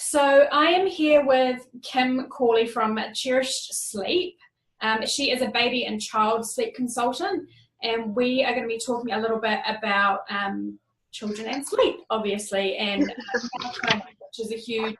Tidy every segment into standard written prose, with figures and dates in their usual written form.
So I am here with Kim Corley from Cherished Sleep. She is a baby and child sleep consultant, and we are going to be talking a little bit about children and sleep, obviously, and melatonin, which is a huge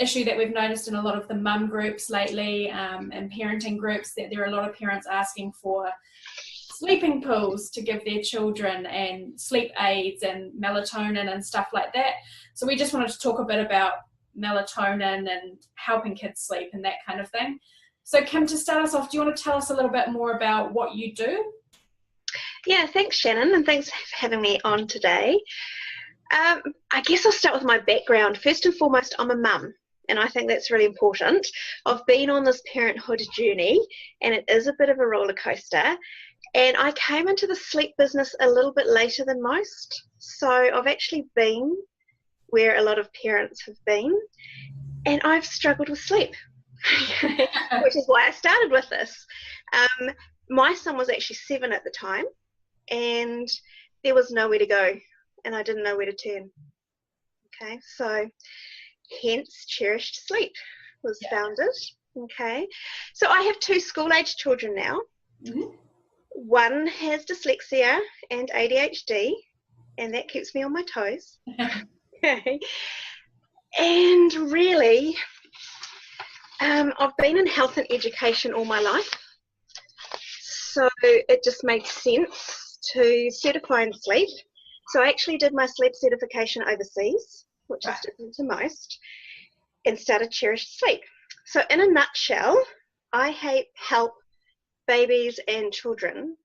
issue that we've noticed in a lot of the mum groups lately, and parenting groups, that there are a lot of parents asking for sleeping pills to give their children and sleep aids and melatonin and stuff like that. So we just wanted to talk a bit about melatonin and helping kids sleep and that kind of thing. So Kim, to start us off, do you want to tell us a little bit more about what you do? Yeah, thanks Shannon, and thanks for having me on today. I guess I'll start with my background. First and foremost, I'm a mum, and I think that's really important. I've been on this parenthood journey, and it is a bit of a roller coaster. And I came into the sleep business a little bit later than most. So I've actually been where a lot of parents have been, and I've struggled with sleep, which is why I started with this. My son was actually 7 at the time, and there was nowhere to go, and I didn't know where to turn. Okay, so hence Cherished Sleep was founded. Okay, so I have 2 school-age children now. Mm-hmm. One has dyslexia and ADHD, and that keeps me on my toes. Okay. And really, I've been in health and education all my life, so it just made sense to certify in sleep. So I actually did my sleep certification overseas, which is different to most, and started Cherished Sleep. So in a nutshell, I help babies and children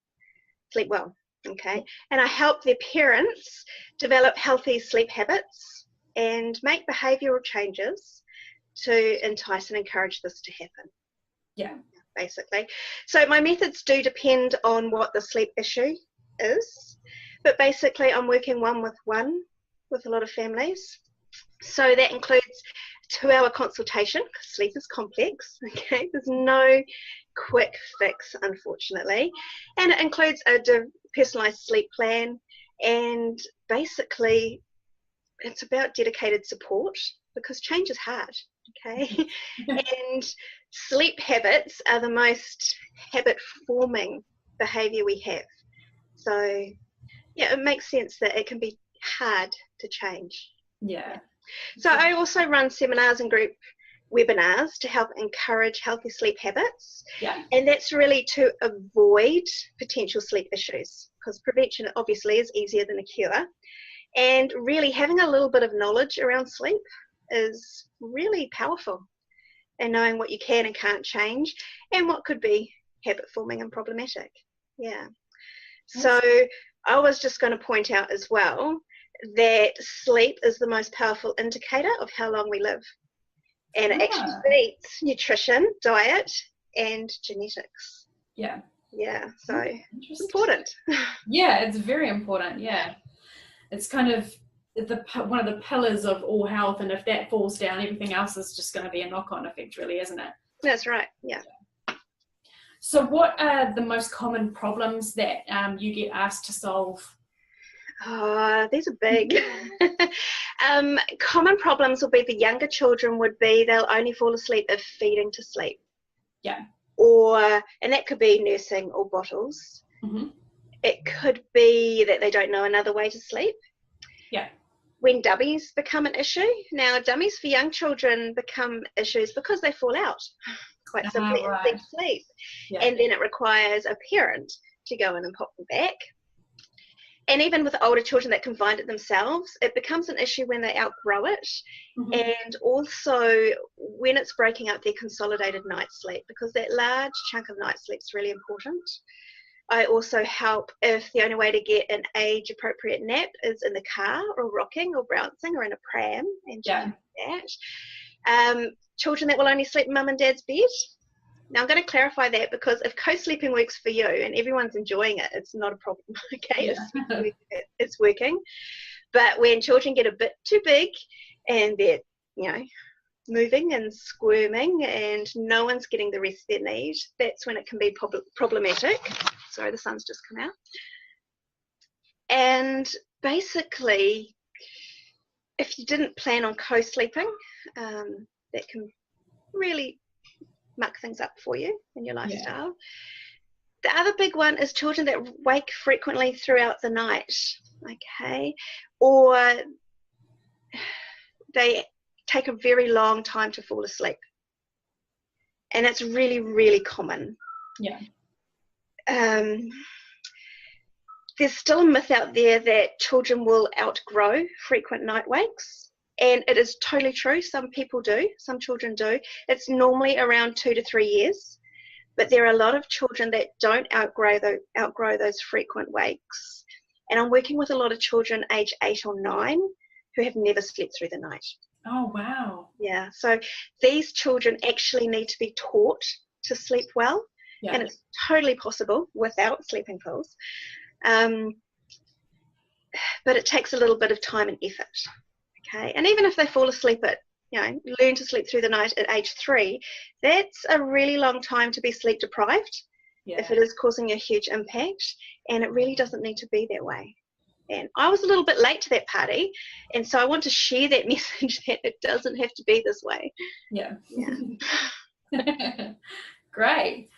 sleep well, okay? And I help their parents develop healthy sleep habits and make behavioural changes to entice and encourage this to happen. Yeah. Basically. So my methods do depend on what the sleep issue is, but basically I'm working one-on-one with a lot of families. So that includes 2-hour consultation, because sleep is complex, okay? There's no quick fix, unfortunately. And it includes a personalised sleep plan, and basically it's about dedicated support, because change is hard, okay? And sleep habits are the most habit-forming behaviour we have. So, yeah, it makes sense that it can be hard to change. Yeah. So I also run seminars and group webinars to help encourage healthy sleep habits. Yeah. And that's really to avoid potential sleep issues, because prevention obviously is easier than a cure. And really having a little bit of knowledge around sleep is really powerful, and knowing what you can and can't change and what could be habit forming and problematic. Yeah. So I was just going to point out as well that sleep is the most powerful indicator of how long we live. And it actually beats nutrition, diet, and genetics. Yeah. Yeah, so it's important. Yeah, it's very important, yeah. It's kind of one of the pillars of all health, and if that falls down, everything else is just going to be a knock-on effect, really, isn't it? That's right, yeah. So what are the most common problems that you get asked to solve? These are big. Common problems will be the younger children would be they'll only fall asleep if feeding to sleep. Yeah. And that could be nursing or bottles. Mm-hmm. It could be that they don't know another way to sleep. Yeah. When dummies become an issue. Now, dummies for young children become issues because they fall out, quite simply, in deep sleep. Yeah. And then it requires a parent to go in and pop them back. And even with older children that can find it themselves, it becomes an issue when they outgrow it. Mm-hmm. And also when it's breaking up their consolidated night sleep, because that large chunk of night sleep is really important. I also help if the only way to get an age-appropriate nap is in the car or rocking or bouncing or in a pram and that. Children that will only sleep in mum and dad's bed. Now, I'm going to clarify that, because if co-sleeping works for you and everyone's enjoying it, it's not a problem, okay? Yeah. It's working. But when children get a bit too big and they're, moving and squirming and no one's getting the rest they need, that's when it can be problematic. Sorry, the sun's just come out. And basically, if you didn't plan on co-sleeping, that can really muck things up for you in your lifestyle. The other big one is children that wake frequently throughout the night, okay, or they take a very long time to fall asleep, and it's really, really common. There's still a myth out there that children will outgrow frequent night wakes, and it is totally true. Some people do, some children do. It's normally around 2 to 3 years, but there are a lot of children that don't outgrow those frequent wakes. And I'm working with a lot of children age 8 or 9 who have never slept through the night. Oh, wow. Yeah, so these children actually need to be taught to sleep well, and it's totally possible without sleeping pills. But it takes a little bit of time and effort, okay? And even if they fall asleep at, learn to sleep through the night at age 3, that's a really long time to be sleep deprived if it is causing a huge impact, and it really doesn't need to be that way. And I was a little bit late to that party, and so I want to share that message that it doesn't have to be this way. Great.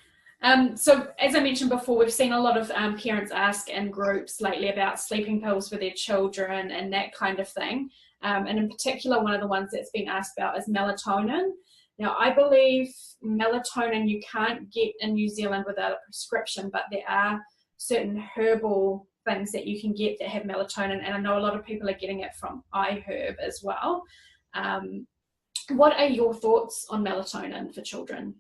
So as I mentioned before, we've seen a lot of parents ask in groups lately about sleeping pills for their children and that kind of thing. And in particular, one of the ones that's been asked about is melatonin. Now, I believe melatonin you can't get in New Zealand without a prescription, but there are certain herbal things that you can get that have melatonin, and I know a lot of people are getting it from iHerb as well. What are your thoughts on melatonin for children?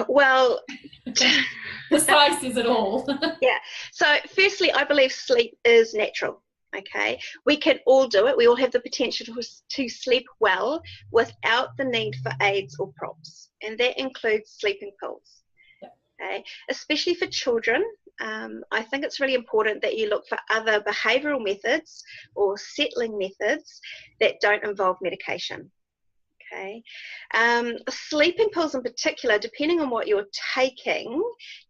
Well, the size says it all. So firstly, I believe sleep is natural. Okay, we can all do it. We all have the potential to sleep well without the need for aids or props, and that includes sleeping pills. Okay, especially for children. I think it's really important that you look for other behavioural methods or settling methods that don't involve medication. Okay, sleeping pills in particular, depending on what you're taking,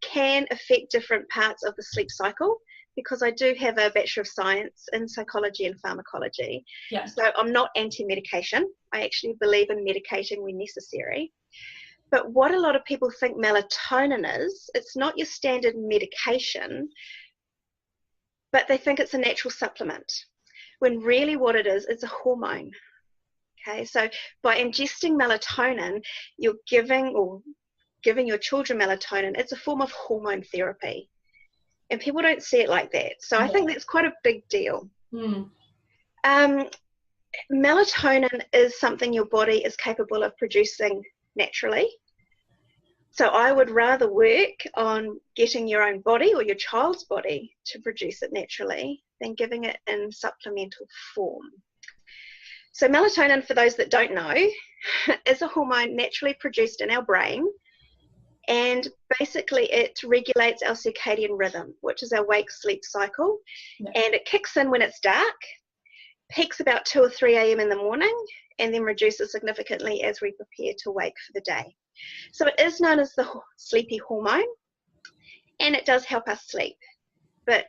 can affect different parts of the sleep cycle, because I do have a Bachelor of Science in Psychology and Pharmacology. So I'm not anti-medication. I actually believe in medicating when necessary. But what a lot of people think melatonin is, it's not your standard medication, but they think it's a natural supplement, when really what it is, it's a hormone. Okay, so by ingesting melatonin, you're giving your children melatonin. It's a form of hormone therapy, and people don't see it like that. So I think that's quite a big deal. Melatonin is something your body is capable of producing naturally. So I would rather work on getting your own body or your child's body to produce it naturally than giving it in supplemental form. So melatonin, for those that don't know, is a hormone naturally produced in our brain, and basically it regulates our circadian rhythm, which is our wake-sleep cycle, and it kicks in when it's dark, peaks about 2 or 3 a.m. in the morning, and then reduces significantly as we prepare to wake for the day. So it is known as the sleepy hormone, and it does help us sleep, but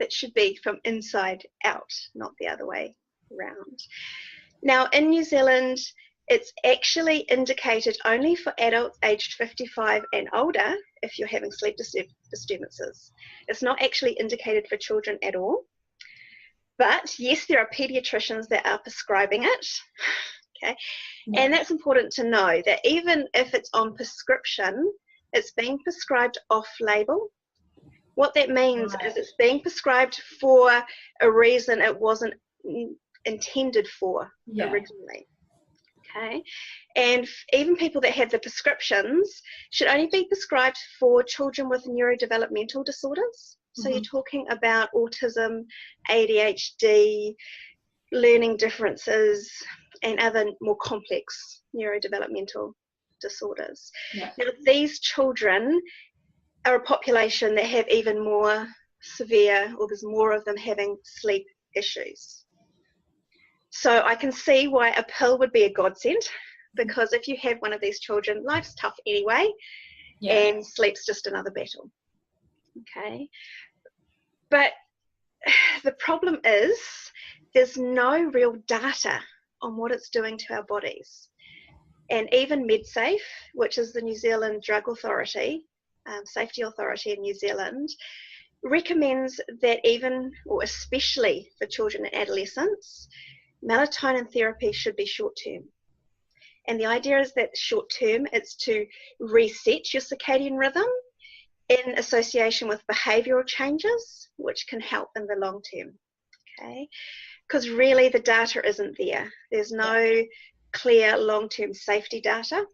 it should be from inside out, not the other way around. Now, in New Zealand, it's actually indicated only for adults aged 55 and older if you're having sleep disturbances. It's not actually indicated for children at all. But yes, there are pediatricians that are prescribing it. Okay, and that's important to know, that even if it's on prescription, it's being prescribed off-label. What that means is it's being prescribed for a reason it wasn't intended for originally. Okay, and even people that have the prescriptions should only be prescribed for children with neurodevelopmental disorders. So you're talking about autism, ADHD, learning differences, and other more complex neurodevelopmental disorders. Now, these children are a population that have even more severe, or there's more of them having sleep issues. So I can see why a pill would be a godsend, because if you have one of these children, life's tough anyway, and sleep's just another battle. Okay, but the problem is there's no real data on what it's doing to our bodies. And even MedSafe, which is the New Zealand Drug Authority, Safety Authority in New Zealand, recommends that even, or especially for children and adolescents, melatonin therapy should be short-term. And the idea is that short-term, it's to reset your circadian rhythm in association with behavioural changes, which can help in the long term, okay? Because really the data isn't there. There's no clear long-term safety data.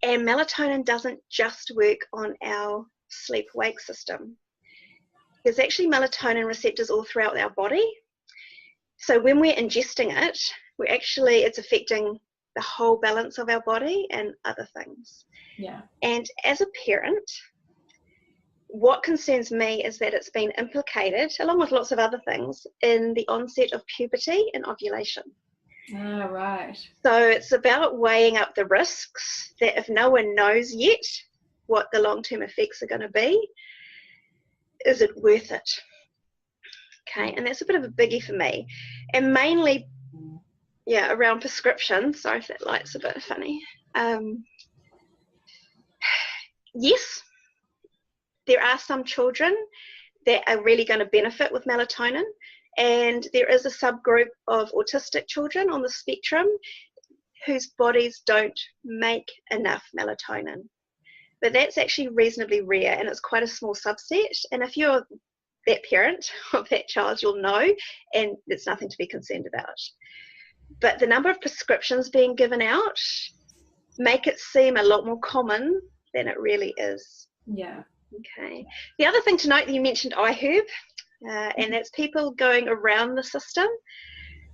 And melatonin doesn't just work on our sleep-wake system. There's actually melatonin receptors all throughout our body. So when we're ingesting it, it's affecting the whole balance of our body and other things. Yeah. And as a parent, what concerns me is that it's been implicated, along with lots of other things, in the onset of puberty and ovulation. Oh, right. So it's about weighing up the risks that if no one knows yet what the long-term effects are going to be, is it worth it? Okay, and that's a bit of a biggie for me. And mainly, around prescription. Sorry if that light's a bit funny. Yes, there are some children that are really going to benefit with melatonin, and there is a subgroup of autistic children on the spectrum whose bodies don't make enough melatonin. But that's actually reasonably rare, and it's quite a small subset. And if you're that parent of that child, you'll know, and there's nothing to be concerned about. But the number of prescriptions being given out make it seem a lot more common than it really is. Yeah. Okay. The other thing to note, that you mentioned iHerb, and that's people going around the system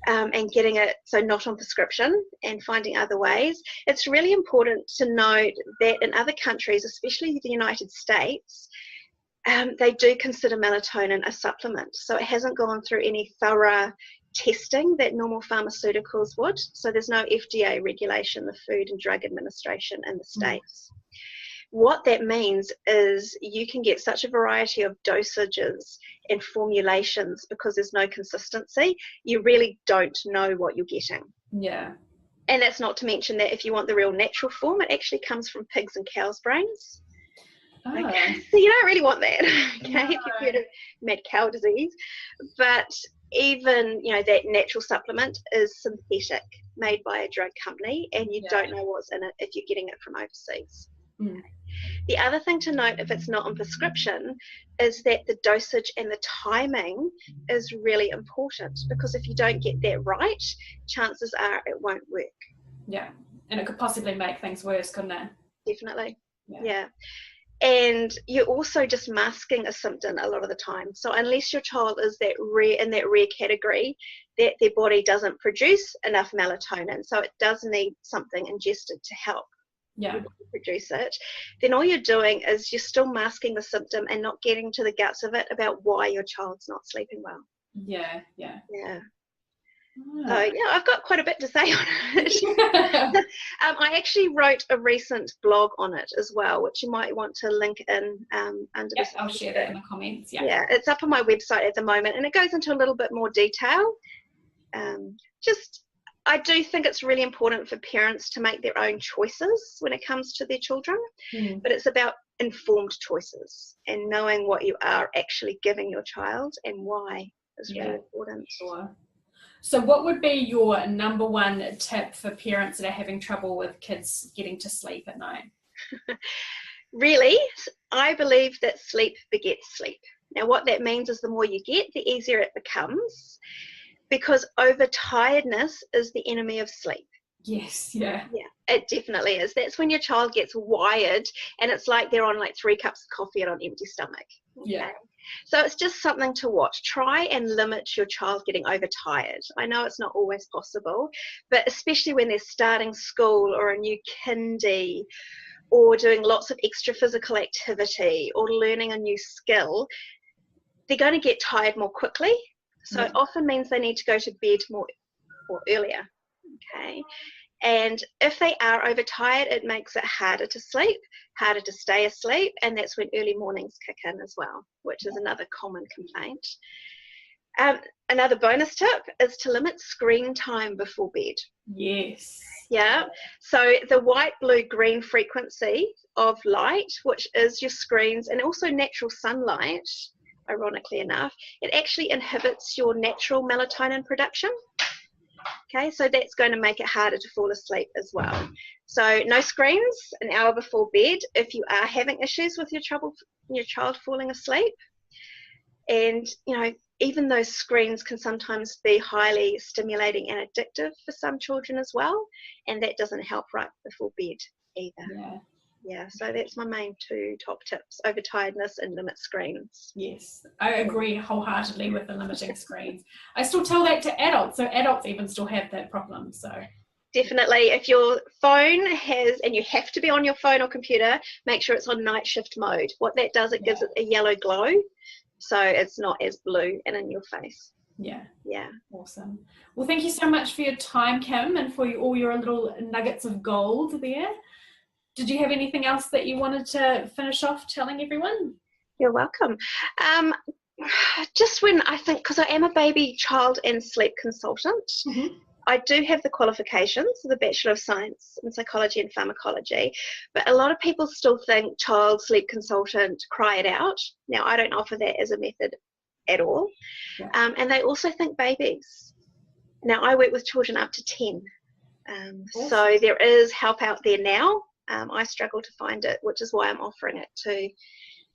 and getting it, so not on prescription, and finding other ways. It's really important to note that in other countries, especially the United States, they do consider melatonin a supplement. So it hasn't gone through any thorough testing that normal pharmaceuticals would. So there's no FDA regulation, the Food and Drug Administration in the States. What that means is you can get such a variety of dosages and formulations because there's no consistency. You really don't know what you're getting. Yeah. And that's not to mention that if you want the real natural form, it actually comes from pigs and cows' brains. Oh. Okay. So you don't really want that, okay, No. if you've heard of mad cow disease. But even, that natural supplement is synthetic, made by a drug company, and you don't know what's in it if you're getting it from overseas. Mm. The other thing to note, if it's not on prescription, is that the dosage and the timing is really important, because if you don't get that right, chances are it won't work. Yeah, and it could possibly make things worse, couldn't it? Definitely. Yeah. And you're also just masking a symptom a lot of the time. So unless your child is in that rare category that their body doesn't produce enough melatonin, so it does need something ingested to help produce it, then all you're doing is you're still masking the symptom and not getting to the guts of it about why your child's not sleeping well. Yeah. So I've got quite a bit to say on it. I actually wrote a recent blog on it as well, which you might want to link in under this. I'll share that in the comments. Yeah, it's up on my website at the moment, and it goes into a little bit more detail. I do think it's really important for parents to make their own choices when it comes to their children, but it's about informed choices and knowing what you are actually giving your child and why is really important. Sure. So what would be your number one tip for parents that are having trouble with kids getting to sleep at night? Really, I believe that sleep begets sleep. Now what that means is the more you get, the easier it becomes, because overtiredness is the enemy of sleep. Yes, yeah, it definitely is. That's when your child gets wired and it's like they're on 3 cups of coffee and on an empty stomach. Okay? Yeah. So it's just something to watch. Try and limit your child getting overtired. I know it's not always possible, but especially when they're starting school or a new kindy or doing lots of extra physical activity or learning a new skill, they're going to get tired more quickly. So it often means they need to go to bed more or earlier. Okay. And if they are overtired, it makes it harder to sleep, harder to stay asleep, and that's when early mornings kick in as well, which is another common complaint. Another bonus tip is to limit screen time before bed. Yes. Yeah, so the white, blue, green frequency of light, which is your screens and also natural sunlight, ironically enough, it actually inhibits your natural melatonin production. Okay, so that's going to make it harder to fall asleep as well. So no screens an hour before bed if you are having issues with your child falling asleep. And, you know, even those screens can sometimes be highly stimulating and addictive for some children as well. And that doesn't help right before bed either. Yeah. Yeah, so that's my main 2 top tips: over tiredness and limit screens. Yes, I agree wholeheartedly with the limiting screens. I still tell that to adults, so adults even still have that problem. So definitely, if your phone has, and you have to be on your phone or computer, make sure it's on night shift mode. What that does, it gives it a yellow glow, so it's not as blue and in your face. Yeah. Awesome. Well, thank you so much for your time, Kim, and for all your little nuggets of gold there. Did you have anything else that you wanted to finish off telling everyone? You're welcome. Just when I think, because I am a baby, child and sleep consultant, I do have the qualifications, the Bachelor of Science in Psychology and Pharmacology, but a lot of people still think child sleep consultant, cry it out. Now, I don't offer that as a method at all. And they also think babies. Now, I work with children up to 10. Awesome. So there is help out there now. I struggle to find it, which is why I'm offering it to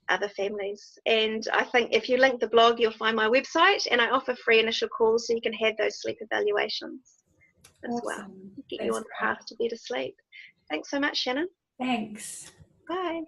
other families. And I think if you link the blog, you'll find my website, and I offer free initial calls so you can have those sleep evaluations as well. Get you on the path to better sleep. Thanks so much, Shannon. Thanks. Bye.